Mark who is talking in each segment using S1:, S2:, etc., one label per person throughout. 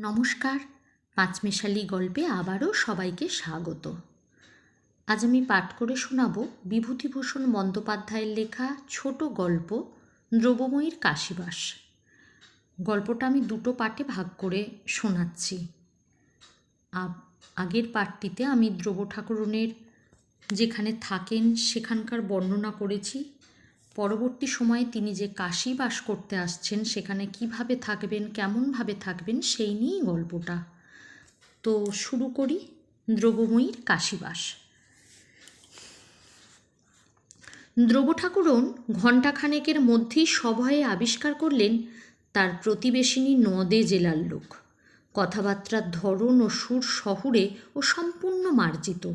S1: নমস্কার, পাঁচমেশালি গল্পে আবারও সবাইকে স্বাগত। আজ আমি পাঠ করে শোনাব বিভূতিভূষণ বন্দ্যোপাধ্যায়ের লেখা ছোট গল্প দ্রব্যময়ীর কাশীবাস। গল্পটা আমি দুটো পাঠে ভাগ করে শোনাচ্ছি। আগের পাঠটিতে আমি দ্রব্য ঠাকুরনের যেখানে থাকেন সেখানকার বর্ণনা করেছি। পরবর্তী সময়ে তিনি যে কাশী বাস করতে আসছেন সেখানে কিভাবে থাকবেন, কেমনভাবে থাকবেন সেই নিয়েই গল্পটা। তো শুরু করি। দ্রব্যময়ীর কাশীবাস। দ্রব্য ঠাকুরন ঘণ্টাখানেকের মধ্যেই সভয়ে আবিষ্কার করলেন তার প্রতিবেশিনী নদে জেলার লোক। কথাবার্তার ধরন ও সুর শহুরে ও সম্পূর্ণ মার্জিত।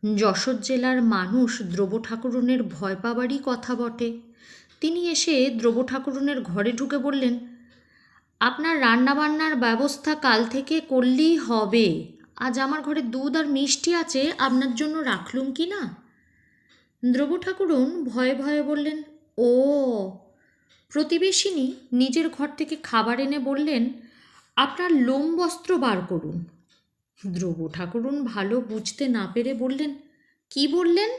S1: যশোর জেলার মানুষ দ্রব্য ঠাকুরনের ভয় পাবারই কথা বটে। তিনি এসে দ্রব্য ঠাকুরনের ঘরে ঢুকে বললেন, আপনার রান্নাবান্নার ব্যবস্থা কাল থেকে করলেই হবে। আজ আমার ঘরে দুধ আর মিষ্টি আছে, আপনার জন্য রাখলুম কি না? দ্রব্য ঠাকুরন ভয়ে ভয়ে বললেন, ও। প্রতিবেশিনী নিজের ঘর থেকে খাবার এনে বললেন, আপনার লোম বস্ত্র বার করুন। দ্রব্য ঠাকুরন ভালো বুঝতে না পেরে বললেন, কি বললেন?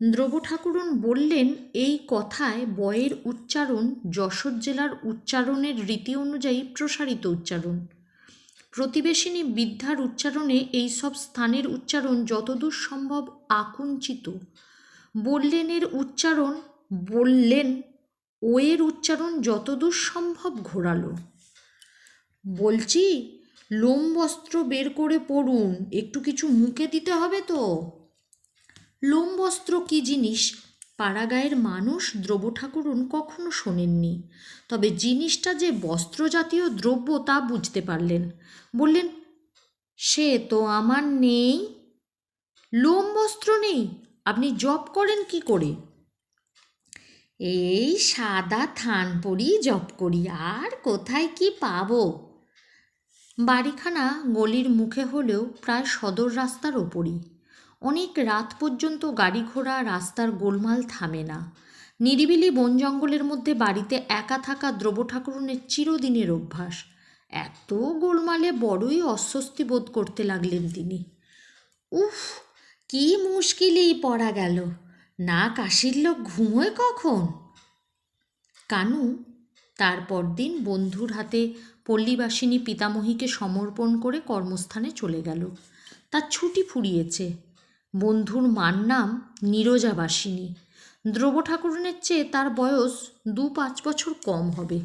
S1: দ্রব্য ঠাকুরন বললেন, এই কথায় বয়ের উচ্চারণ যশোর জেলার উচ্চারণের রীতি অনুযায়ী প্রসারিত উচ্চারণ। প্রতিবেশিনী বৃদ্ধার উচ্চারণে এই সব স্থানের উচ্চারণ যতদূর সম্ভব আকুঞ্চিত। বললেনের উচ্চারণ বললেন, ওয়ের উচ্চারণ যতদূর সম্ভব ঘোরালো। বলছি, লোম বস্ত্র বের করে পড়ুন, একটু কিছু মুখে দিতে হবে তো। লোম বস্ত্র কী জিনিস পাড়াগাঁয়ের মানুষ দ্রব্য ঠাকুরন কখনো শোনেননি, তবে জিনিসটা যে বস্ত্রজাতীয় দ্রব্য তা বুঝতে পারলেন। বললেন, সে তো আমার নেই। লোম বস্ত্র নেই? আপনি জপ করেন কি করে? এই সাদা থান পরি জপ করি, আর কোথায় কি পাবো? বাড়িখানা গলির মুখে হলেও প্রায় সদর রাস্তার ওপরই। অনেক রাত পর্যন্ত গাড়ি ঘোড়া রাস্তার গোলমাল থামে না। নিরিবিলি বন জঙ্গলের মধ্যে বাড়িতে একা থাকা দ্রব্য ঠাকুরনের চিরদিনের অভ্যাস। এত গোলমালে বড়ই অস্বস্তি বোধ করতে লাগলেন তিনি। উফ, কি মুশকিলেই পড়া গেল। না কাশির লোক ঘুমোয় কখন? কানু তারপর দিন বন্ধুর হাতে পল্লীবাসিনী পিতামহীকে সমর্পণ করে কর্মস্থানে চলে গেল। তার ছুটি ফুরিয়েছে। বন্ধুর মার নাম নীরজাবাসিনী। দ্রব্য ঠাকুরনের চেয়ে তার বয়স 2-5 বছর কম হবে।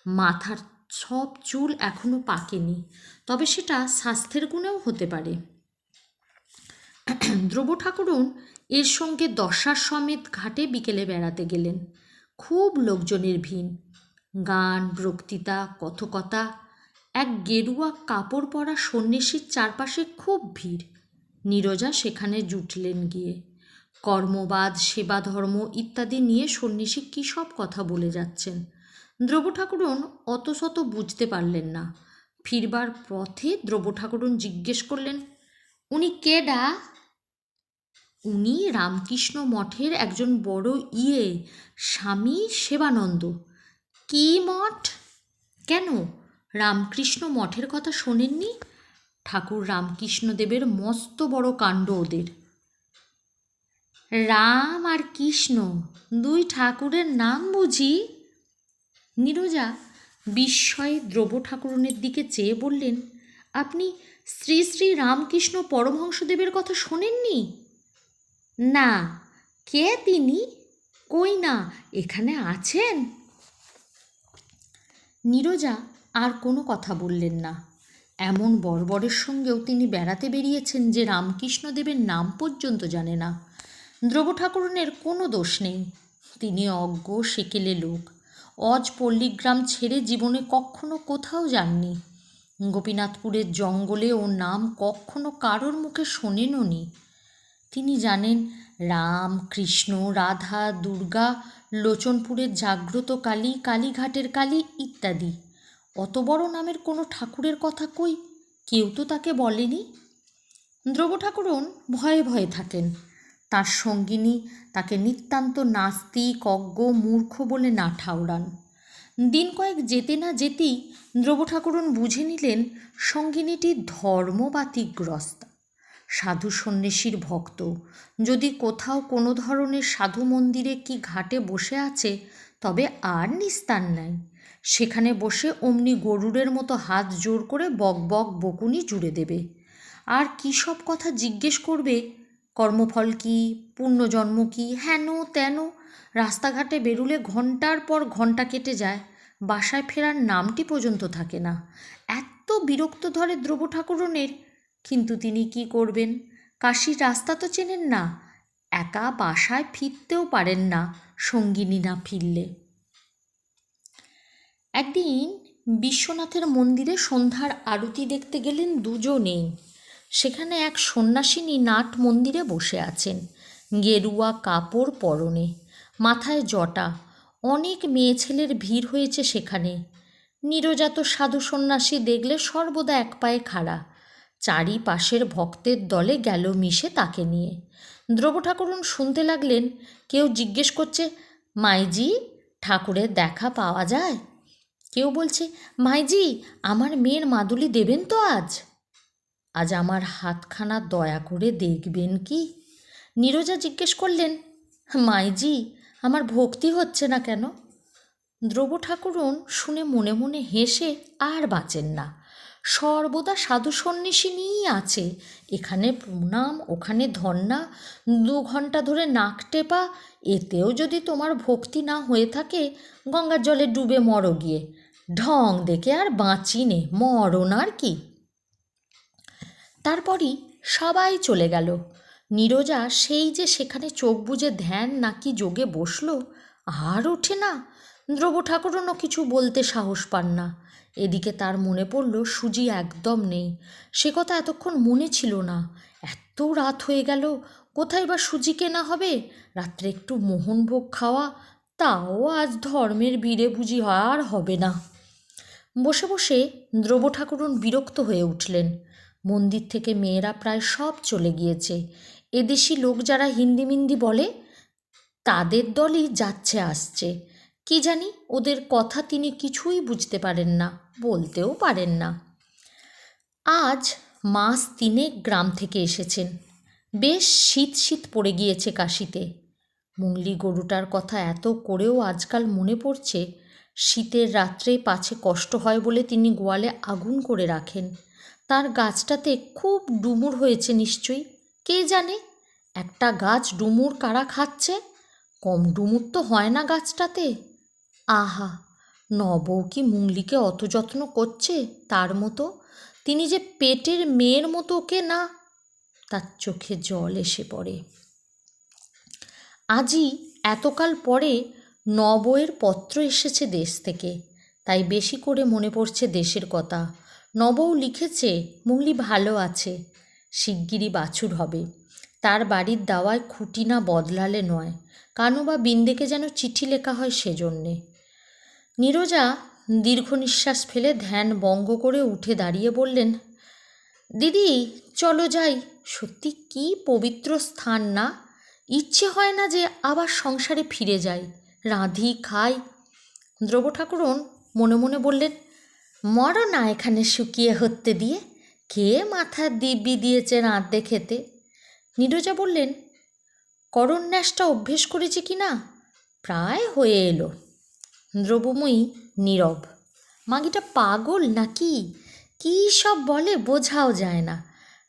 S1: মাথার সব চুল এখনো পাকেনি, তবে সেটা স্বাস্থ্যের গুণেও হতে পারে। দ্রব্য ঠাকুরন এর সঙ্গে দশার সমেত ঘাটে বিকেলে বেড়াতে গেলেন। খুব লোকজনের ভিড়, গান, বক্তৃতা, কথকতা। এক গেরুয়া কাপড় পরা সন্ন্যাসীর চারপাশে খুব ভিড়। নীরজা সেখানে জুটলেন গিয়ে। কর্মবাদ, সেবা ধর্ম ইত্যাদি নিয়ে সন্ন্যাসী কী সব কথা বলে যাচ্ছেন। দ্রব্য ঠাকুরন অত শত বুঝতে পারলেন না। ফিরবার পথে দ্রব্য ঠাকুরন জিজ্ঞেস করলেন, উনি কেডা? উনি রামকৃষ্ণ মঠের একজন বড় স্বামী সেবানন্দ। কি মঠ? কেন, রামকৃষ্ণ মঠের কথা শোনেননি? ঠাকুর রামকৃষ্ণদেবের মস্ত বড় কাণ্ড ওদের। রাম আর কৃষ্ণ দুই ঠাকুরের নাম বুঝি? নীরজা বিস্ময়ে দ্রব্য ঠাকুরনের দিকে চেয়ে বললেন, আপনি শ্রী শ্রী রামকৃষ্ণ পরমহংসদেবের কথা শোনেননি? না। কে তিনি? কই না, এখানে আছেন? নীরজা আর কোনো কথা বললেন না। এমন বর্বরের সঙ্গেও তিনি বেড়াতে বেরিয়েছেন যে রামকৃষ্ণদেবের নাম পর্যন্ত জানে না। দ্রব্য ঠাকুরনের কোনো দোষ নেই। তিনি অজ্ঞ সেকেলে লোক। অজ পল্লীগ্রাম ছেড়ে জীবনে কখনো কোথাও যাননি। গোপীনাথপুরের জঙ্গলে ওর নাম কখনো কারোর মুখে শোনেনও নি। তিনি জানেন রাম, কৃষ্ণ, রাধা, দুর্গা, লোচনপুরের জাগ্রত কালী, কালীঘাটের কালী ইত্যাদি। অত বড় নামের কোনো ঠাকুরের কথা কই কেউ তো তাকে বলেনি। দ্রব্য ঠাকুরন ভয়ে ভয়ে থাকেন। তার সঙ্গিনী তাকে নিতান্ত নাস্তিক, অজ্ঞ, মূর্খ বলে না ঠাউরান। দিন কয়েক যেতে না যেতেই ধ্রুব ঠাকুরন বুঝে নিলেন সঙ্গিনীটি ধর্মবাতিগ্রস্তা, সাধু সন্ন্যাসীর ভক্ত। যদি কোথাও কোনো ধরনের সাধু মন্দিরে কি ঘাটে বসে আছে, তবে আর নিস্তার নাই। সেখানে বসে অমনি গরুরের মতো হাত জোর করে বক বক বকুনি জুড়ে দেবে। আর কী সব কথা জিজ্ঞেস করবে, কর্মফল কী, পুণ্যজন্ম কী, হেন তেন। রাস্তাঘাটে বেরুলে ঘন্টার পর ঘন্টা কেটে যায়, বাসায় ফেরার নামটি পর্যন্ত থাকে না। এত বিরক্ত ধরে ধ্রুব ঠাকুরনের। কিন্তু তিনি কি করবেন? কাশির রাস্তা তো চেনেন না, একা বাসায় ফিরতেও পারেন না সঙ্গিনী না ফিরলে। একদিন বিশ্বনাথের মন্দিরে সন্ধ্যার আরতি দেখতে গেলেন দুজনেই। সেখানে এক সন্ন্যাসিনী নাট মন্দিরে বসে আছেন, গেরুয়া কাপড় পরনে, মাথায় জটা। অনেক মেয়ে ছেলের ভিড় হয়েছে সেখানে। নিরজাত সাধু সন্ন্যাসী দেখলে সর্বদা এক পায়ে খাড়া, চারিপাশের ভক্তের দলে গেল মিশে তাকে নিয়ে। ধ্রুব ঠাকুরন শুনতে লাগলেন কেউ জিজ্ঞেস করছে, মাইজি, ঠাকুরের দেখা পাওয়া যায়? কেউ বলছে, মাইজি, আমার মেয়ের মাদুলি দেবেন তো আজ? আজ আমার হাতখানা দয়া করে দেখবেন কি? নীরজা জিজ্ঞেস করলেন, মাইজি, আমার ভক্তি হচ্ছে না কেন? ধ্রুব ঠাকুরন শুনে মনে মনে হেসে আর বাঁচেন না। সর্বদা সাধু সন্ন্যাসী নিয়েই আছে, এখানে প্রণাম ওখানে ধন্না, 2 ঘন্টা ধরে নাক টেপা। এতেও যদি তোমার ভক্তি না হয়ে থাকে, গঙ্গার জলে ডুবে মরো গিয়ে। ঢং দেখে আর বাঁচি নে, মরণ আর কি। তারপরই সবাই চলে গেল। নীরজা সেই যে সেখানে চোখ বুজে ধ্যান নাকি যোগে বসল, আর ওঠে না। ধ্রুব ঠাকুরনও কিছু বলতে সাহস পান না। এদিকে তার মনে পড়ল সুজি একদম নেই। সে কথা এতক্ষণ মনে ছিল না। এত রাত হয়ে গেল, কোথায় বা সুজি কেনা হবে? রাত্রে একটু মোহনভোগ খাওয়া, তাও আজ ধর্মের ভিড়ে বুঝি আর হবে না। বসে বসে ধ্রুব ঠাকুরন বিরক্ত হয়ে উঠলেন। মন্দির থেকে মেয়েরা প্রায় সব চলে গিয়েছে। এদেশি লোক যারা হিন্দি মিন্দি বলে, তাদের দলই যাচ্ছে আসছে। কি জানি, ওদের কথা তিনি কিছুই বুঝতে পারেন না, বলতেও পারেন না। আজ মাস 3 গ্রাম থেকে এসেছেন। বেশ শীত শীত পড়ে গিয়েছে কাশিতে। মুঙ্গলি গরুটার কথা এত করেও আজকাল মনে পড়ছে। শীতের রাত্রে পাছে কষ্ট হয় বলে তিনি গোয়ালে আগুন করে রাখেন। তার গাছটাতে খুব ডুমুর হয়েছে নিশ্চয়ই, কে জানে। একটা গাছ ডুমুর কারা খাচ্ছে? কম ডুমুর তো হয় না গাছটাতে। আহা, নবৌ কি মুঙ্গলিকে অত যত্ন করছে তার মতো? তিনি যে পেটের মেয়ের মতো ওকে না। তার চোখে জল এসে পড়ে। আজই এতকাল পরে নবৌয়ের পত্র এসেছে দেশ থেকে, তাই বেশি করে মনে পড়ছে দেশের কথা। নবৌ লিখেছে মুঙ্গলি ভালো আছে, শিগগিরই বাছুর হবে। তার বাড়ির দাওয়ায় খুঁটি না বদলালে নয়, কানু বা বিন্দেকে যেন চিঠি লেখা হয় সেজন্যে। নীরজা দীর্ঘ নিঃশ্বাস ফেলে ধ্যান ভঙ্গ করে উঠে দাঁড়িয়ে বললেন, দিদি চলো যাই। সত্যি কি পবিত্র স্থান না? ইচ্ছে হয় না যে আবার সংসারে ফিরে যাই, রাঁধি খাই। ধ্রুব ঠাকুরন মনে মনে বললেন, মরো না এখানে শুকিয়ে হতে দিয়ে, কে মাথার দিব্যি দিয়েছে রাঁধতে খেতে। নীরজা বললেন, করন্যাসটা অভ্যেস করেছি কি না? প্রায় হয়ে এলো। দ্রব্যময়ী নীরব। মাগিটা পাগল নাকি? কী সব বলে বোঝাও যায় না।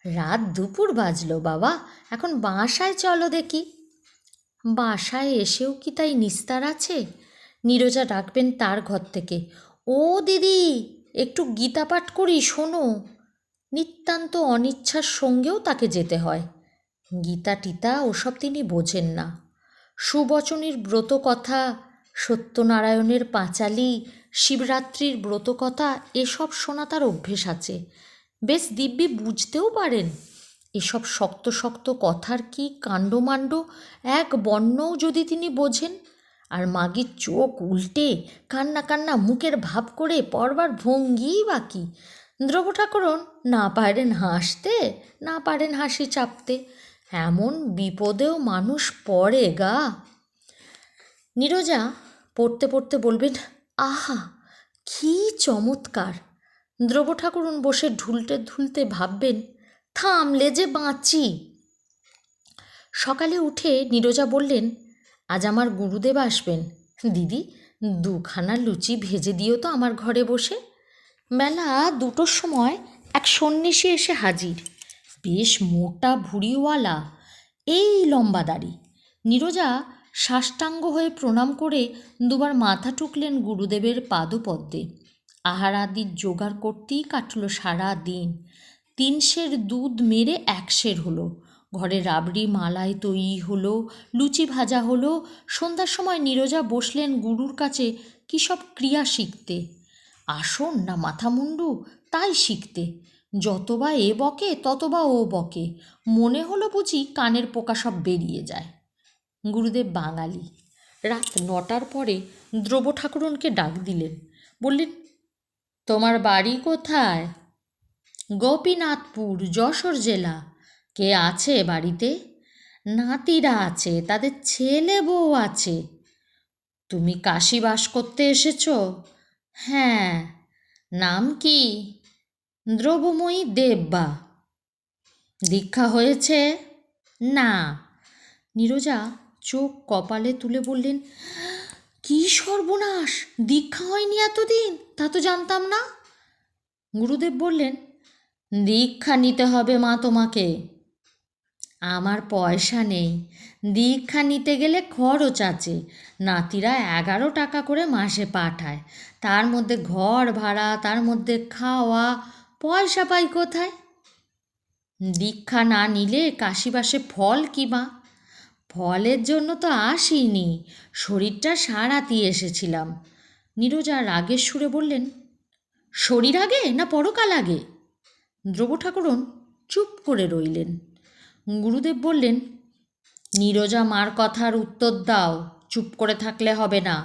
S1: রাত দুপুর বাজলো বাবা, এখন বাসায় চলো দেখি। বাসায় এসেও কি তাই নিস্তার আছে? নীরজা ডাকবেন তার ঘর থেকে, ও দিদি একটু গীতা পাঠ করি শোনো। নিতান্ত অনিচ্ছার সঙ্গেও তাকে যেতে হয়। গীতা টিতা ওসব তিনি বোঝেন না। সুবচনীর ব্রত কথা, সত্যনারায়ণের পাঁচালি, শিবরাত্রির ব্রত কথা এসব শোনা তার অভ্যেস আছে। বেশ দিব্যি বুঝতেও পারেন। এসব শক্ত শক্ত কথার কি কাণ্ডমাণ্ড এক বর্ণও যদি তিনি বোঝেন। আর মাগির চোখ উল্টে কান্না কান্না মুখের ভাব করে পড়বার ভঙ্গিই বাকি। ধ্রুব ঠাকুরন না পারেন হাসতে, না পারেন হাসি চাপতে। এমন বিপদেও মানুষ পড়ে গা। নীরজা পড়তে পড়তে বলবেন, আহা, কী চমৎকার! দ্রব ঠাকুরুন বসে ঢুলতে ঢুলতে ভাববেন, থামলে যে বাঁচি। সকালে উঠে নীরজা বললেন, আজ আমার গুরুদেব আসবেন। দিদি, দুখানা লুচি ভেজে দিও তো আমার ঘরে বসে। বেলা 2টোর সময় এক সন্ন্যাসী এসে হাজির, বেশ মোটা ভুঁড়িওয়ালা, এই লম্বা দাড়ি। নীরজা সাষ্টাঙ্গ হয়ে প্রণাম করে দুবার মাথা ঠুকলেন গুরুদেবের পাদপদ্মে। আহার আদির জোগাড় করতেই কাটল সারা দিন। 3 সের দুধ মেরে 1 সের হলো, ঘরে রাবড়ি মালাই তৈরি হলো, লুচি ভাজা হলো। সন্ধ্যার সময় নীরজা বসলেন গুরুর কাছে কী সব ক্রিয়া শিখতে। আসন না মাথা মুন্ডু তাই শিখতে। যতবা এ বকে ততবা ও বকে, মনে হলো বুঝি কানের পোকা সব বেরিয়ে যায়। গুরুদেব বাঙালি। রাত 9টার পরে দ্রব ঠাকুরনকে ডাক দিলেন, বললেন, তোমার বাড়ি কোথায়? গোপীনাথপুর, যশোর জেলা। কে আছে বাড়িতে? নাতিরা আছে, তাদের ছেলে বউ আছে। তুমি কাশী বাস করতে এসেছ? হ্যাঁ। নাম কি? দ্রবময়ী দেববা। দীক্ষা হয়েছে? না। নীরজা চোখ কপালে তুলে বললেন, কি সর্বনাশ, দীক্ষা হয়নি এতদিন? তা তো জানতাম না। গুরুদেব বললেন, দীক্ষা নিতে হবে মা তোমাকে। আমার পয়সা নেই, দীক্ষা নিতে গেলে খরচ আছে। নাতিরা 11 টাকা করে মাসে পাঠায়, তার মধ্যে ঘর ভাড়া, তার মধ্যে খাওয়া, পয়সা পাই কোথায়? দীক্ষা না নিলে কাশীবাসে ফল কি মা? ফলের জন্য তো আসিনি, শরীরটা সারাতে এসেছিলাম। নীরজা রাগের সুরে বললেন, শরীর আগে না পরকাল আগে? দ্রব ঠাকুরন চুপ করে রইলেন। গুরুদেব বললেন, নীরজা মার কথার উত্তর দাও, চুপ করে থাকলে হবে না।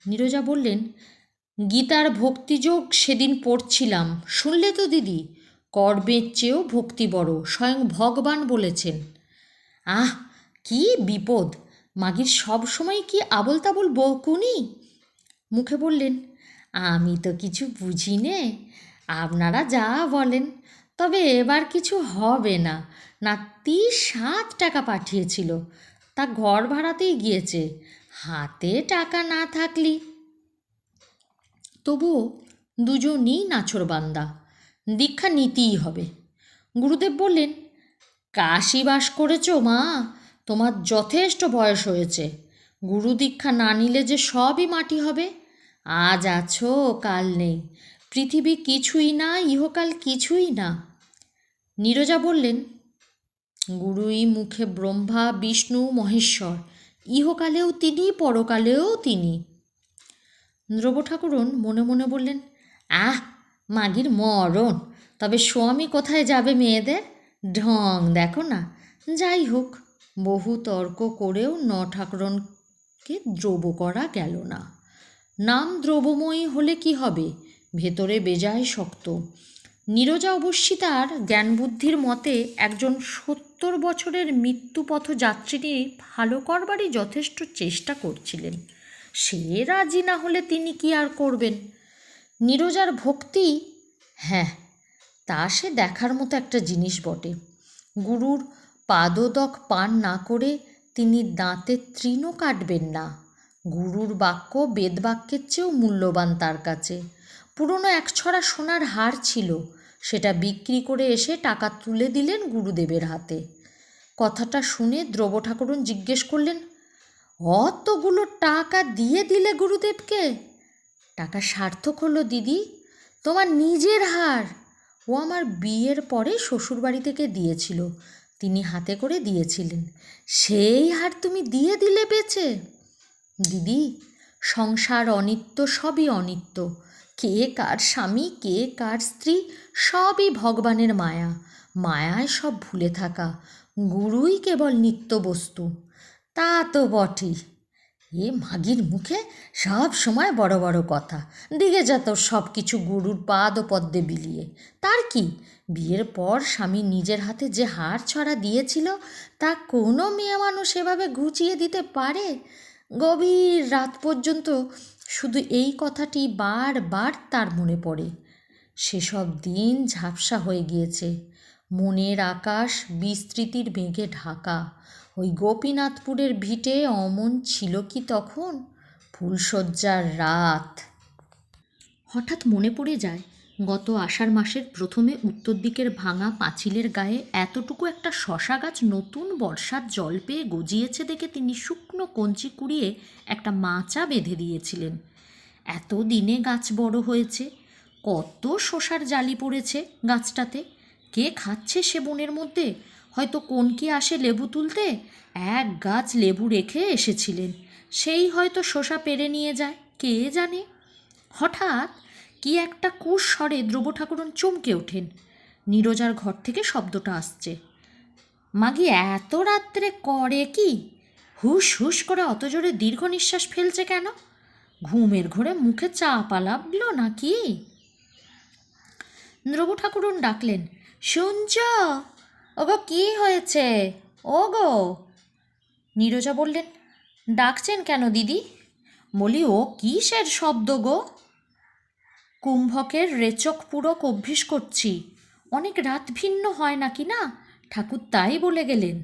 S1: নীরজা বললেন, গীতার ভক্তিযোগ সেদিন পড়ছিলাম, শুনলে তো দিদি? কর্মের চেয়েও ভক্তি বড়, স্বয়ং ভগবান বলেছেন। আহ, কি বিপদ! মাগির সব সময় কি আবল তাবল বকুনি? মুখে বললেন, আমি তো কিছু বুঝি নে, আপনারা যা বলেন। তবে এবার কিছু হবে না। নাতি 7 টাকা পাঠিয়েছিল, তা ঘর ভাড়াতেই গিয়েছে। হাতে টাকা না থাকলি। তবুও দুজনই নাছোড়বান্দা, দীক্ষা নিতেই হবে। গুরুদেব বললেন, কাশী বাস করেছ মা, তোমার যথেষ্ট বয়স হয়েছে। গুরু দীক্ষা না নিলে যে সবই মাটি হবে। আজ আছো কাল নেই, পৃথিবী কিছুই না, ইহকাল কিছুই না। নীরজা বললেন, গুরুই মুখে ব্রহ্মা বিষ্ণু মহেশ্বর, ইহকালেও তিনি, পরকালেও তিনি। দ্রব ঠাকুরন মনে মনে বললেন, আহ, মাগির মরণ, তবে স্বামী কোথায় যাবে মেয়েদের? ঢং দেখো না। যাই হোক, বহু তর্ক করেও ঠাকুরনকে দ্রব করা গেল না। নাম দ্রবময়ী হলে কি হবে, ভেতরে বেজায় শক্ত। নীরজা অবশ্যই তার জ্ঞানবুদ্ধির মতে একজন 70 বছরের মৃত্যুপথ যাত্রীকে ভালো করবারই যথেষ্ট চেষ্টা করছিলেন। সে রাজি না হলে তিনি কি আর করবেন? নীরজার ভক্তি, হ্যাঁ, তা সে দেখার মতো একটা জিনিস বটে। গুরুর পাদদক পান না করে তিনি দাঁতে তৃণও কাটবেন না। গুরুর বাক্য বেদবাক্যের চেয়েও মূল্যবান তার কাছে। পুরনো 1 ছড়া সোনার হার ছিল, সেটা বিক্রি করে এসে টাকা তুলে দিলেন গুরুদেবের হাতে। কথাটা শুনে দ্রব ঠাকুরন জিজ্ঞেস করলেন, অতগুলো টাকা দিয়ে দিলে গুরুদেবকে? টাকা সার্থক হলো দিদি, তোমার নিজের হার। ও আমার বিয়ের পরে শ্বশুরবাড়ি থেকে দিয়েছিল, তিনি হাতে করে দিয়েছিলেন, সেই হার তুমি দিয়ে দিলে বেচে? দিদি, সংসার অনিত্য, সবই অনিত্য। কে কার স্বামী, কে কার স্ত্রী, সবই ভগবানের মায়া। মায়ায় সব ভুলে থাকা, গুরুই কেবল নিত্য বস্তু। তা তো বটেই। এ মাগির মুখে সব সময় বড় বড় কথা, দিগে যা তোর সব কিছু গুরুর পাদ ও পদ্মে বিলিয়ে। তার কি, বিয়ের পর স্বামী নিজের হাতে যে হার ছড়া দিয়েছিল, তা কোনো মেয়ে মানুষ এভাবে ঘুচিয়ে দিতে পারে? গভীর রাত পর্যন্ত শুধু এই কথাটি বারবার তার মনে পড়ে। সেসব দিন ঝাপসা হয়ে গিয়েছে, মনের আকাশ বিস্মৃতির মেঘে ঢাকা। ওই গোপীনাথপুরের ভিটে অমন ছিল কি তখন? ফুলশয্যার রাত। হঠাৎ মনে পড়ে যায়, গত আষাঢ় মাসের প্রথমে উত্তর দিকের ভাঙা পাঁচিলের গায়ে এতটুকু একটা শশা গাছ নতুন বর্ষার জল পেয়ে গজিয়েছে দেখে তিনি শুকনো কঞ্চি কুড়িয়ে একটা মাচা বেঁধে দিয়েছিলেন। এত দিনে গাছ বড় হয়েছে, কত শশার জালি পড়েছে গাছটাতে। কে খাচ্ছে সে বনের মধ্যে? হয়তো কোনকি আসে লেবু তুলতে, এক গাছ লেবু রেখে এসেছিলেন, সেই হয়তো শশা পেরে নিয়ে যায়, কে জানে। হঠাৎ কি একটা কুশ স্বরে দ্রব্য ঠাকুরন চমকে ওঠেন। নীরজার ঘর থেকে শব্দটা আসছে। মাগি এত রাত্রে করে কি? হুস হুস করে অত জোরে দীর্ঘ নিঃশ্বাস ফেলছে কেন? ঘুমের ঘোরে মুখে চাপা লাগলো নাকি? দ্রব্য ঠাকুরন ডাকলেন, শুনছ? ওগো কি হয়েছে? ওগো। নীরজা বললেন, ডাকছেন কেন দিদি? বলি, ও কিসের শব্দ গো? কুম্ভকের রেচক পুরক অভ্যেস করছি, অনেক রাত ভিন্ন হয় নাকি না, ঠাকুর তাই বলে গেলেন।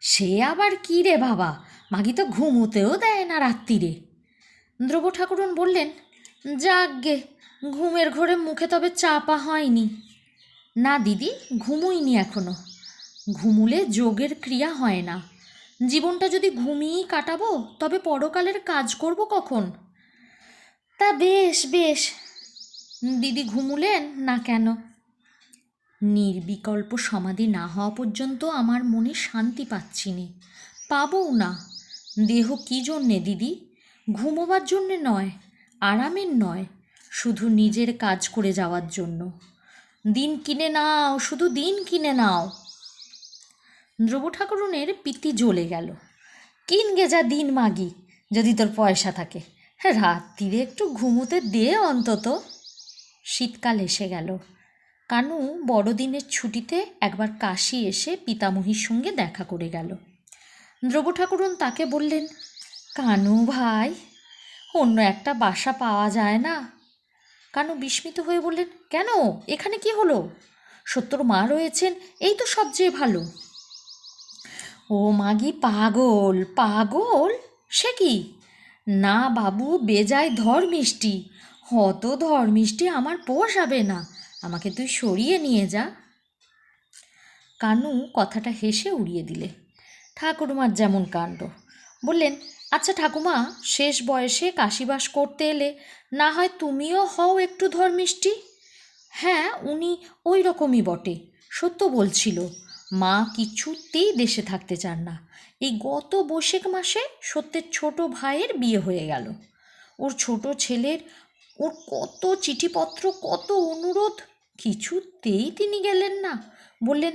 S1: সে আবার কী রে বাবা, মাগি তো ঘুমোতেও দেয় না রাত্রিরে। দ্রব্য ঠাকুরন বললেন, যাকগে, ঘুমের ঘোরে মুখে তবে চাপা হয়নি। না দিদি, ঘুমোইনি এখনো। ঘুমুলে যোগের ক্রিয়া হয় না। জীবনটা যদি ঘুমিয়েই কাটাবো তবে পরকালের কাজ করব কখন? তা বেশ বেশ। দিদি ঘুমুলেন না কেন? নির্বিকল্প সমাধি না হওয়া পর্যন্ত আমার মনে শান্তি পাচ্ছি নে, পাবও না। দেহ কী জন্যে দিদি? ঘুমোবার জন্যে নয়, আরামের নয়, শুধু নিজের কাজ করে যাওয়ার জন্য। দিন কিনে নাও, শুধু দিন কিনে নাও। দ্রব্য ঠাকুরনের পিত্তি জ্বলে গেল। কিনগে যা দিন মাগি, যদি তোর পয়সা থাকে। রাত্রিরে একটু ঘুমোতে দে অন্তত। শীতকাল এসে গেল। কানু বড়দিনের ছুটিতে একবার কাশী এসে পিতামহীর সঙ্গে দেখা করে গেল। দ্রব্য ঠাকুরন তাকে বললেন, কানু ভাই, অন্য একটা বাসা পাওয়া যায় না? কানু বিস্মিত হয়ে বললেন, কেন, এখানে কি হলো? সত্যর মা রয়েছেন, এই তো সবচেয়ে ভালো। ও মাগি পাগল পাগল, সে কি? না বাবু, বেজায় ধর্মিষ্টি, অত ধর্মিষ্টি আমার পোষাবে না, আমাকে তুই সরিয়ে নিয়ে যা। কানু কথাটা হেসে উড়িয়ে দিলে। ঠাকুরমার যেমন কাণ্ড। বললেন, আচ্ছা ঠাকুমা, শেষ বয়সে কাশীবাস করতে এলে না হয় তুমিও হও একটু ধর্মিষ্টি। হ্যাঁ, উনি ওই রকমই বটে, সত্য বলছিল। মা কিছুতেই দেশে থাকতে চান না। এই গত বৈশাখ মাসে সত্যের ছোট ভাইয়ের বিয়ে হয়ে গেল। ওর ছোট ছেলের, ওর কত চিঠিপত্র, কত অনুরোধ, কিছুতেই তিনি গেলেন না। বললেন,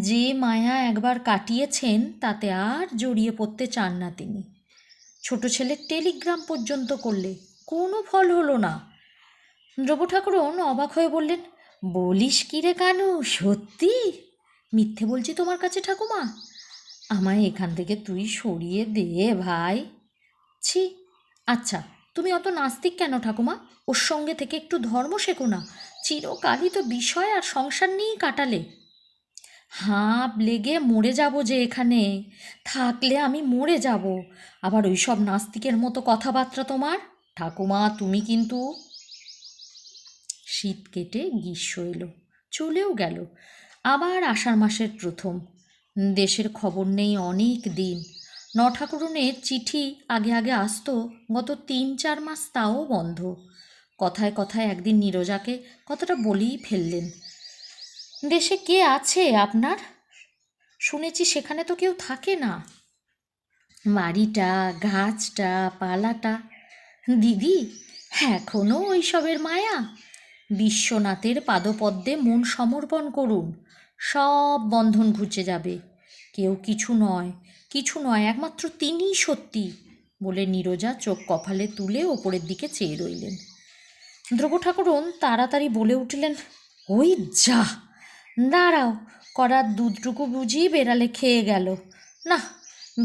S1: যে মায়া একবার কাটিয়েছেন তাতে আর জড়িয়ে পড়তে চান না তিনি। ছোট ছেলের টেলিগ্রাম পর্যন্ত করলে কোনো ফল হলো না। দ্রব্য ঠাকুরন অবাক হয়ে বললেন, বলিস কি রে কানু, সত্যি? মিথ্যে বলছি তোমার কাছে ঠাকুমা? আমায় এখান থেকে তুই সরিয়ে দে ভাই। ছি, আচ্ছা, তুমি অত নাস্তিক কেন ঠাকুমা? ওর সঙ্গে থেকে একটু ধর্ম শেখো না। চিরকালই তো বিষয় আর সংসার নিয়েই কাটালে। হাঁপ লেগে মরে যাব যে এখানে, থাকলে আমি মরে যাব। আবার ওই সব নাস্তিকের মতো কথাবার্তা তোমার। ঠাকুমা, তুমি কিন্তু। শীত কেটে গ্রীষ্ম এলো, চলেও গেল। আবার আষাঢ় মাসের প্রথম। দেশের খবর নেই অনেক দিন। নঠাকুরনের চিঠি আগে আগে আসতো, গত 3-4 মাস তাও বন্ধ। কথায় কথায় একদিন নীরজাকে কথাটা বলেই ফেললেন, দেশে কে আছে আপনার? শুনেছি সেখানে তো কেউ থাকে না। বাড়িটা, গাছটা, পালাটা। দিদি, এখনও ওইসবের মায়া? বিশ্বনাথের পাদপদ্মে মন সমর্পণ করুন, সব বন্ধন ঘুচে যাবে। কেউ কিছু নয়, কিছু নয়, একমাত্র তিনিই সত্যি, বলে নীরজা চোখ কপালে তুলে ওপরের দিকে চেয়ে রইলেন। দ্রব্য ঠাকুরন তাড়াতাড়ি বলে উঠলেন, ওই যা, দাঁড়াও, করার দুধটুকু বুঝি বেড়ালে খেয়ে গেল। না,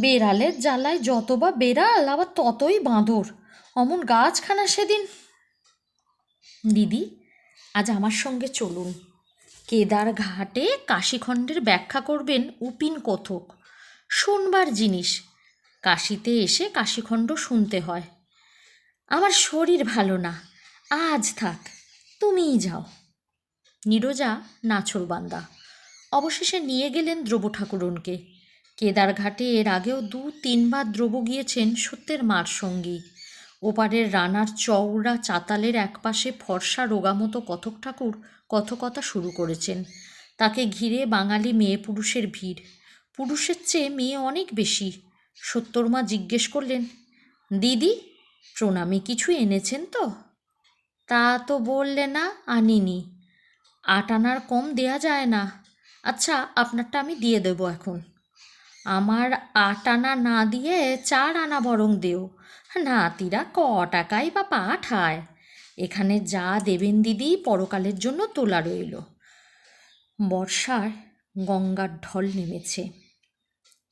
S1: বেড়ালের জ্বালায় যত বা বেড়াল, আবার ততই বাঁদর। অমন গাছখানা সেদিন। দিদি, আজ আমার সঙ্গে চলুন, কেদার ঘাটে কাশীখণ্ডের ব্যাখ্যা করবেন উপিন কথক। শুনবার জিনিস, কাশীতে এসে কাশীখণ্ড শুনতে হয়। আমার শরীর ভালো না, আজ থাক, তুমিই যাও। নীরজা নাছোড়বান্দা। অবশেষে নিয়ে গেলেন দ্রব ঠাকুরনকে। কেদারঘাটে এর আগেও 2-3 বার দ্রব গিয়েছেন সত্যের মার সঙ্গী। ওপারের রানার চওড়া চাতালের একপাশে ফর্সা রোগামতো কথক ঠাকুর কথকতা শুরু করেছেন। তাকে ঘিরে বাঙালি মেয়ে পুরুষের ভিড়, পুরুষের চেয়ে মেয়ে অনেক বেশি। সত্যর মা জিজ্ঞেস করলেন, দিদি, প্রণামী কিছু এনেছেন তো? তা তো বললে না আনিনি। 8 আনার কম দেয়া যায় না। আচ্ছা, আপনারটা আমি দিয়ে দেবো এখন। আমার 8 আনা না দিয়ে 4 আনা বরং দেও। নাতিরা টাকাই বা পাঠায়। এখানে যা দেবেন দিদি পরকালের জন্য তোলা রইল। বর্ষার গঙ্গার ঢল নেমেছে।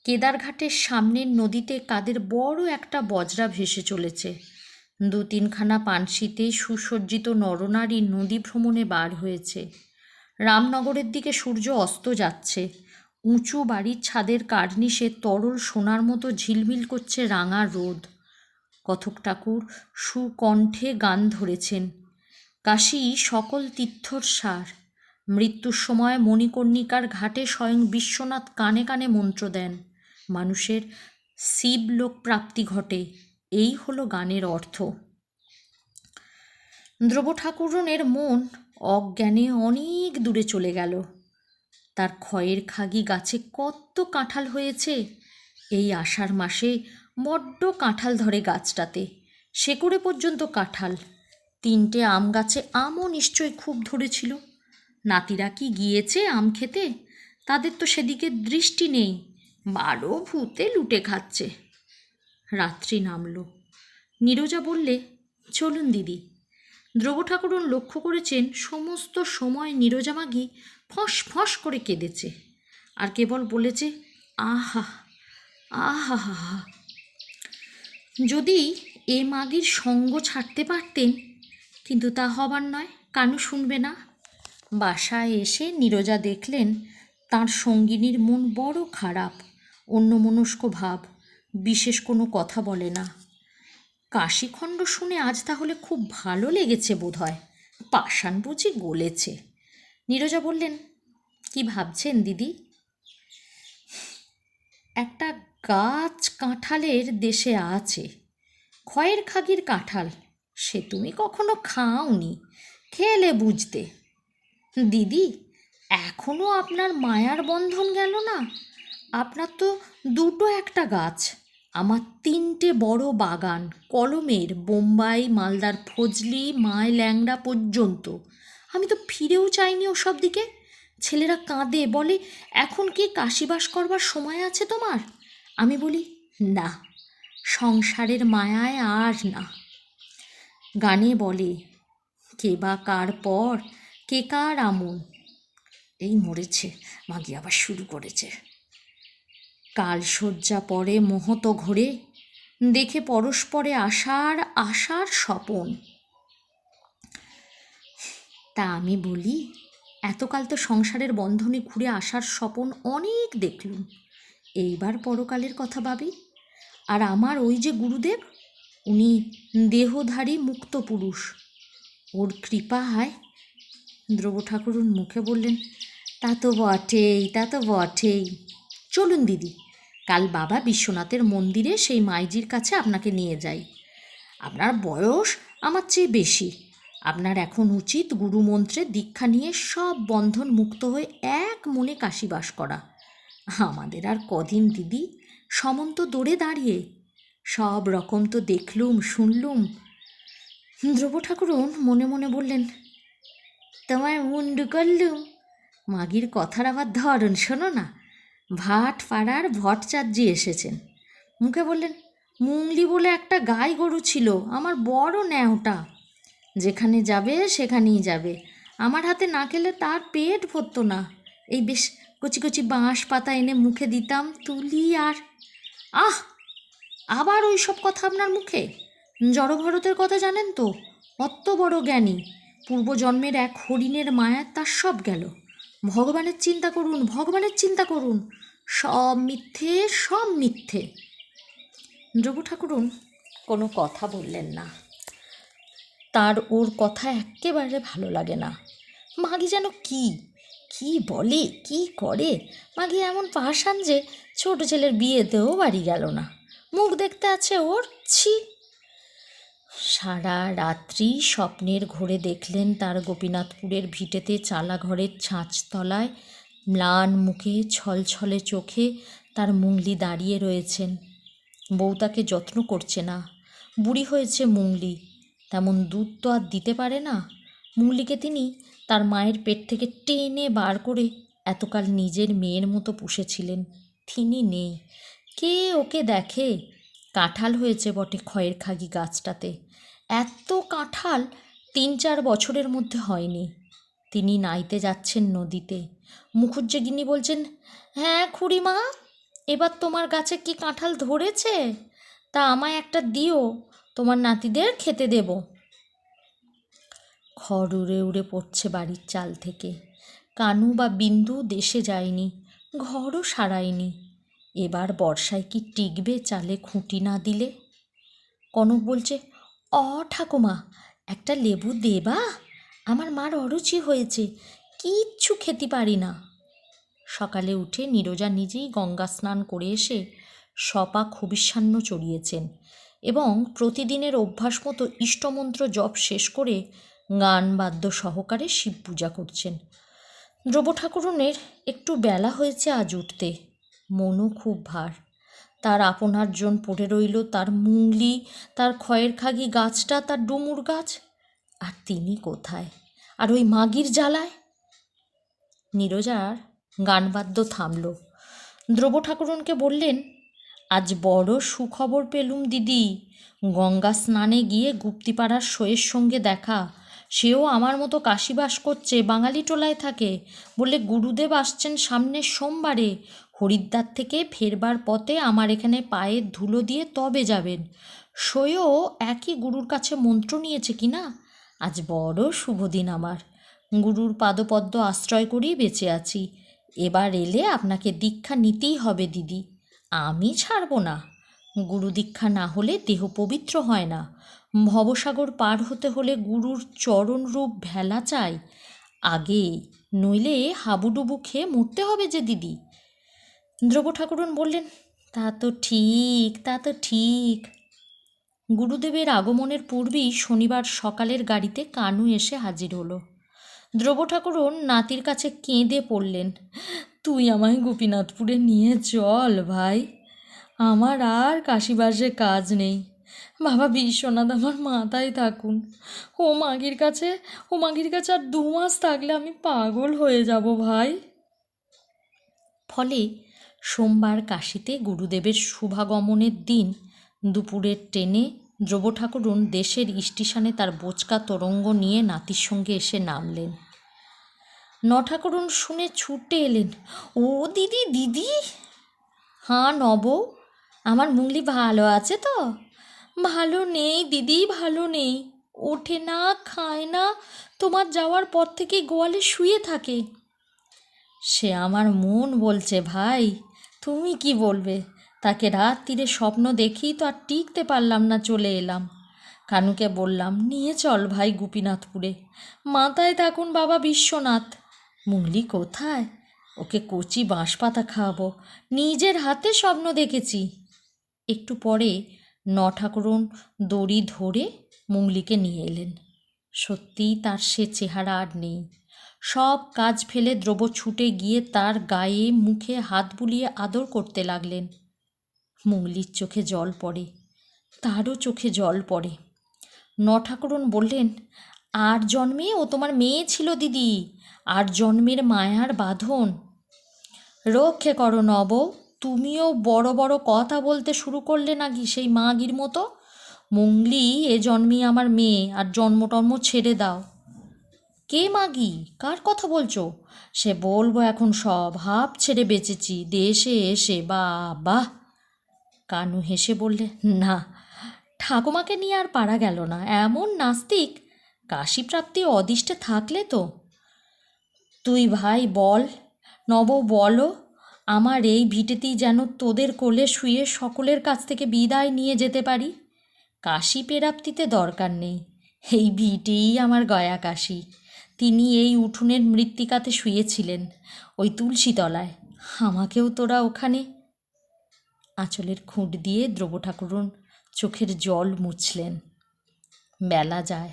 S1: কেদারঘাটের সামনের নদীতে কাদের বড় একটা বজরা ভেসে চলেছে। 2-3খানা পানশিতে সুসজ্জিত নরনারী নদী ভ্রমণে বার হয়েছে। রামনগরের দিকে সূর্য অস্ত যাচ্ছে। উঁচু বাড়ির ছাদের কার্নিশে তরল সোনার মতো ঝিলমিল করছে রাঙা রোদ। কথক ঠাকুর সুকণ্ঠে গান ধরেছেন। কাশী সকল তীর্থর সার। মৃত্যুর সময় মণিকর্ণিকার ঘাটে স্বয়ং বিশ্বনাথ কানে কানে মন্ত্র দেন। মানুষের শিবলোক প্রাপ্তি ঘটে, এই হলো গানের অর্থ। দ্রব ঠাকুরনের মন অজ্ঞানে অনেক দূরে চলে গেল। তার খয়ের খাগি গাছে কত কাঁঠাল হয়েছে। এই আষাঢ় মাসে বড্ড কাঁঠাল ধরে গাছটাতে, শেকড়ে পর্যন্ত কাঁঠাল। 3টে আম গাছে আমও নিশ্চয় খুব ধরেছিল। নাতিরা কি গিয়েছে আম খেতে? তাদের তো সেদিকে দৃষ্টি নেই, 12 ভূতে লুটে খাচ্ছে। রাত্রি নামল। নীরজা বললে, চলুন দিদি। দ্রব ঠাকুরন লক্ষ্য করেছেন সমস্ত সময় নীরজা মাগি ফস ফস করে কেঁদেছে, আর কেবল বলেছে, আহা আহা হা হা। যদি এ মাগির সঙ্গ ছাড়তে পারতেন, কিন্তু তা হবার নয়, কানু শুনবে না। বাসায় এসে নীরজা দেখলেন তাঁর সঙ্গিনীর মন বড় খারাপ, অন্যমনস্ক ভাব, বিশেষ কোনো কথা বলে না। কাশীখণ্ড শুনে আজ তাহলে খুব ভালো লেগেছে বোধ হয়, পাষাণ বুঝি গলেছে। নীরজা বললেন, কি ভাবছেন দিদি? একটা গাছ কাঁঠালের দেশে আছে, খয়ের খাগির কাঁঠাল, সে তুমি কখনো খাওনি, খেলে বুঝতে। দিদি, এখনো আপনার মায়ার বন্ধন গেল না? আপনার তো 2-একটা গাছ, আমার 3টে বড় বাগান, কলমের, বোম্বাই, মালদার ফজলি, মায় ল্যাংড়া পর্যন্ত। আমি তো ফিরেও চাইনি ওসব দিকে। ছেলেরা কাঁদে, বলে, এখন কি কাশীবাস করবার সময় আছে তোমার? আমি বলি, না, সংসারের মায়ায় আর না। গানে বলে, কে বা কার পর, কে কার আমন। এই মরেছে, মাগি আবার শুরু করেছে। কাল শয্যা পরে মোহত ঘোরে, দেখে পরস্পরে আশার আশার স্বপন। তা আমি বলি, এতকাল তো সংসারের বন্ধনে ঘুরে আসার স্বপন অনেক দেখলুম, এইবার পরকালের কথা ভাবি। আর আমার ওই যে গুরুদেব, উনি দেহধারী মুক্ত পুরুষ, ওর কৃপায়। দ্রব ঠাকুরুন মুখে বললেন, তা তো বটেই, তা তো বটেই। চলুন দিদি, কাল বাবা বিশ্বনাথের মন্দিরে সেই মাইজির কাছে আপনাকে নিয়ে যাই। আপনার বয়স আমার চেয়ে বেশি, আপনার এখন উচিত গুরুমন্ত্রে দীক্ষা নিয়ে সব বন্ধন মুক্ত হয়ে এক মনে কাশীবাস করা। আমাদের আর কদিন দিদি, সমন্ত দৌড়ে দাঁড়িয়ে। সব রকম তো দেখলুম শুনলুম। দ্রব ঠাকুরন মনে মনে বললেন, তোমায় মুন্ডু করলুম। মাগির কথার আবার ধরন শোনো না। ভাট পাড়ার ভট্টাচার্য এসেছেন, মুখে বললেন, মুংলি বলে একটা গাই গরু ছিল, আমার বড় ন্যাওটা, যেখানে যাবে সেখানেই যাবে, আমার হাতে না খেলে তার পেট ভরত না। এই বেশ কচি কচি বাঁশ পাতা এনে মুখে দিতাম, তুলি আর। আহ, আবার ওই সব কথা আপনার মুখে? জড়ভরতের কথা জানেন তো? অত বড় জ্ঞানী, পূর্বজন্মের এক হরিণের মায়ায় তার সব গেল। ভগবানের চিন্তা করুন, ভগবানের চিন্তা করুন, সব মিথ্যে, সব মিথ্যে। ধ্রুব ঠাকুরুন কোনো কথা বললেন না। তার ওর কথা একেবারে ভালো লাগে না। মাগি যেন কি কি বলে, কি করে। মাগি এমন পাষাণ যে ছোট ছেলের বিয়েতেও বাড়ি গেল না। মুখ দেখতে আছে ওর, ছি। সারা রাত্রি স্বপ্নের ঘোরে দেখলেন তার গোপীনাথপুরের ভিটেতে চালা ঘরের ছাঁচতলায় ম্লান মুখে ছলছলে চোখে তার মুংলি দাঁড়িয়ে রয়েছেন। বউ তাকে যত্ন করছে না, বুড়ি হয়েছে মুংলি, তেমন দুধ তো আর দিতে পারে না। মুংলিকে তিনি তার মায়ের পেট থেকে টেনে বার করে এতকাল নিজের মেয়ের মতো পুষেছিলেন। তিনি নেই, কে ওকে দেখে? কাঁঠাল হয়েছে বটে খয়ের খাগি গাছটাতে, এত কাঁঠাল ৩-৪ বছরের মধ্যে হয়নি। তিনি নাইতে যাচ্ছেন নদীতে। মুখুজ্জেগিনি বলছেন, হ্যাঁ খুড়িমা, এবার তোমার গাছে কি কাঁঠাল ধরেছে? তা আমায় একটা দিও, তোমার নাতিদের খেতে দেব। খড় উড়ে উড়ে পড়ছে বাড়ির চাল থেকে। কানু বা বিন্দু দেশে যায়নি, ঘরও সারায়নি। এবার বর্ষায় কি টিকবে চালে খুঁটি না দিলে? কনক বলছে, ঠাকুমা, একটা লেবু দেবা? আমার মার অরুচি হয়েছে, কিচ্ছু খেতে পারি না। সকালে উঠে নীরজা নিজেই গঙ্গা স্নান করে এসে সপাক হবিষ্যান্ন চড়িয়েছেন এবং প্রতিদিনের অভ্যাস মতো ইষ্টমন্ত্র জপ শেষ করে গান বাদ্য সহকারে শিব পূজা করছেন। ধ্রুব ঠাকুরনের একটু বেলা হয়েছে আজ উঠতে, মনও খুব ভার। তার আপনার জন পড়ে রইল, তার মুংলি, তার খয়ের খাগি গাছটা, তার ডুমুর গাছ। আর তিনি কোথায়? আর ওই মাগির জ্বালায়। নীরজার গানবাদ্য থামল। ধ্রুব ঠাকুরনকে বললেন, আজ বড় সুখবর পেলুম দিদি। গঙ্গা স্নানে গিয়ে গুপ্তিপাড়ার সইয়ের সঙ্গে দেখা। সেও আমার মতো কাশিবাস করছে, বাঙালি টোলায় থাকে। বলে গুরুদেব আসছেন সামনের সোমবারে, হরিদ্বার থেকে ফেরবার পথে আমার এখানে পায়ের ধুলো দিয়ে তবে যাবেন। সইও একই গুরুর কাছে মন্ত্র নিয়েছে কিনা। আজ বড় শুভ দিন আমার। গুরুর পাদপদ্ম আশ্রয় করেই বেঁচে আছি। এবার এলে আপনাকে দীক্ষা নিতেই হবে দিদি, আমি ছাড়ব না। গুরু দীক্ষা না হলে দেহ পবিত্র হয় না। ভবসাগর পার হতে হলে গুরুর চরণরূপ ভেলা চাই আগে, নইলে হাবুডুবু খেয়ে মরতে হবে যে দিদি। ধ্রুব ঠাকুরন বললেন, তা তো ঠিক, তা তো ঠিক। গুরুদেবের আগমনের পূর্বেই শনিবার সকালের গাড়িতে কানু এসে হাজির হলো। ধ্রুব ঠাকুরন নাতির কাছে কেঁদে পড়লেন, তুই আমায় গোপীনাথপুরে নিয়ে চল ভাই, আমার আর কাশিবাসে কাজ নেই। বাবা বিশ্বনাথ আমার মাথায় থাকুন। ও মাগির কাছে আর 2 মাস থাকলে আমি পাগল হয়ে যাব ভাই। ফলে সোমবার কাশীতে গুরুদেবের শুভাগমনের দিন দুপুরের ট্রেনে ধ্রুব ঠাকুরন দেশের স্টেশনে তার বোচকা তোরঙ্গ নিয়ে নাতির সঙ্গে এসে নামলেন। ঠাকুরন শুনে ছুটে এলেন, ও দিদি, দিদি। হ্যাঁ নব, আমার মুংলি ভালো আছে তো? ভালো নেই দিদি, ভালো নেই। ওঠে না, খায় না, তোমার যাওয়ার পর থেকে গোয়ালে শুয়ে থাকে। সে আমার মন বলছে ভাই, তুমি কি বলবে? তাকে রাত্রিরে স্বপ্ন দেখি তো আর টিকতে পারলাম না, চলে এলাম। কানুকে বললাম, নিয়ে চল ভাই গোপীনাথপুরে, মাথায় থাকুন বাবা বিশ্বনাথ। মুংলি কোথায়? ওকে কচি বাঁশপাতা খাওয়াবো, নিজের হাতে স্বপ্ন দেখেছি। একটু পরে ঠাকুরন দড়ি ধরে মুংলিকে নিয়ে এলেন। সত্যিই তার সে চেহারা আর নেই। সব কাজ ফেলে ধ্রুব ছুটে গিয়ে তার গায়ে মুখে হাত বুলিয়ে আদর করতে লাগলেন। মুংলির চোখে জল পড়ে, তারও চোখে জল পড়ে। ঠাকুরন বললেন, আর জন্মে ও তোমার মেয়ে ছিল দিদি, আর জন্মের মায়ার বাঁধন। রক্ষে করো নব, তুমিও বড় বড় কথা বলতে শুরু করলে নাকি সেই মাগির মতো। মুংলি এ জন্মই আমার মেয়ে, আর জন্ম টন্ম ছেড়ে দাও। কে মাগি? কার কথা বলছো? সে বলবো এখন সব। হাঁপ ছেড়ে বেঁচেছি দেশে এসে, বাহ। কানু হেসে বললে, না, ঠাকুমাকে নিয়ে আর পারা গেল না, এমন নাস্তিক। কাশিপ্রাপ্তি অদিষ্টে থাকলে তো। তুই ভাই বল, নব বলো, আমার এই ভিটেতেই যেন তোদের কোলে শুয়ে সকলের কাছ থেকে বিদায় নিয়ে যেতে পারি। কাশি পেরাপ্তিতে দরকার নেই, এই ভিটেই আমার গয়া কাশি। তিনি এই উঠোনের মৃত্তিকাতে শুয়েছিলেন, ওই তুলসী তলায়। আমাকেও তোরা ওখানে। আঁচলের খুঁট দিয়ে দ্রব্য ঠাকুরুন চোখের জল মুছলেন। বেলা যায়।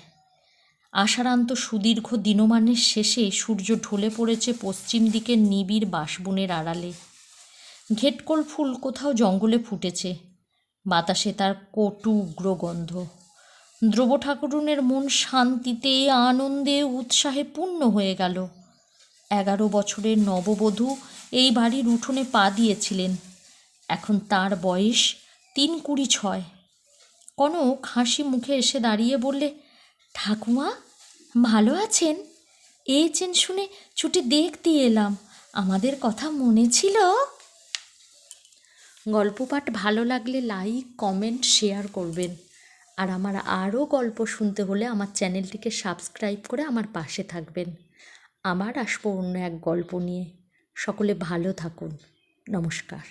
S1: আষাঢ়ান্ত সুদীর্ঘ দিনমানের শেষে সূর্য ঢলে পড়েছে পশ্চিম দিকের নিবিড় বাঁশবনের আড়ালে। ঘেটকোল ফুল কোথাও জঙ্গলে ফুটেছে, বাতাসে তার কটু উগ্র গন্ধ। দ্রব্য ঠাকুরুনের মন শান্তিতে, আনন্দে, উৎসাহে পূর্ণ হয়ে গেল। 11 বছরের নববধূ এই বাড়ির উঠোনে পা দিয়েছিলেন। এখন তার বয়স 3-26। কনক হাসি মুখে এসে দাঁড়িয়ে বললে, ঠাকুমা ভালো আছেন? এছেন শুনে ছুটে দেখতে এলাম, আমাদের কথা মনে ছিল। গল্প পাঠ ভালো লাগলে লাইক, কমেন্ট, শেয়ার করবেন। আর আমার আরও গল্প শুনতে হলে আমার চ্যানেলটিকে সাবস্ক্রাইব করে আমার পাশে থাকবেন। আবার আসবো অন্য এক গল্প নিয়ে। সকলে ভালো থাকুন। নমস্কার।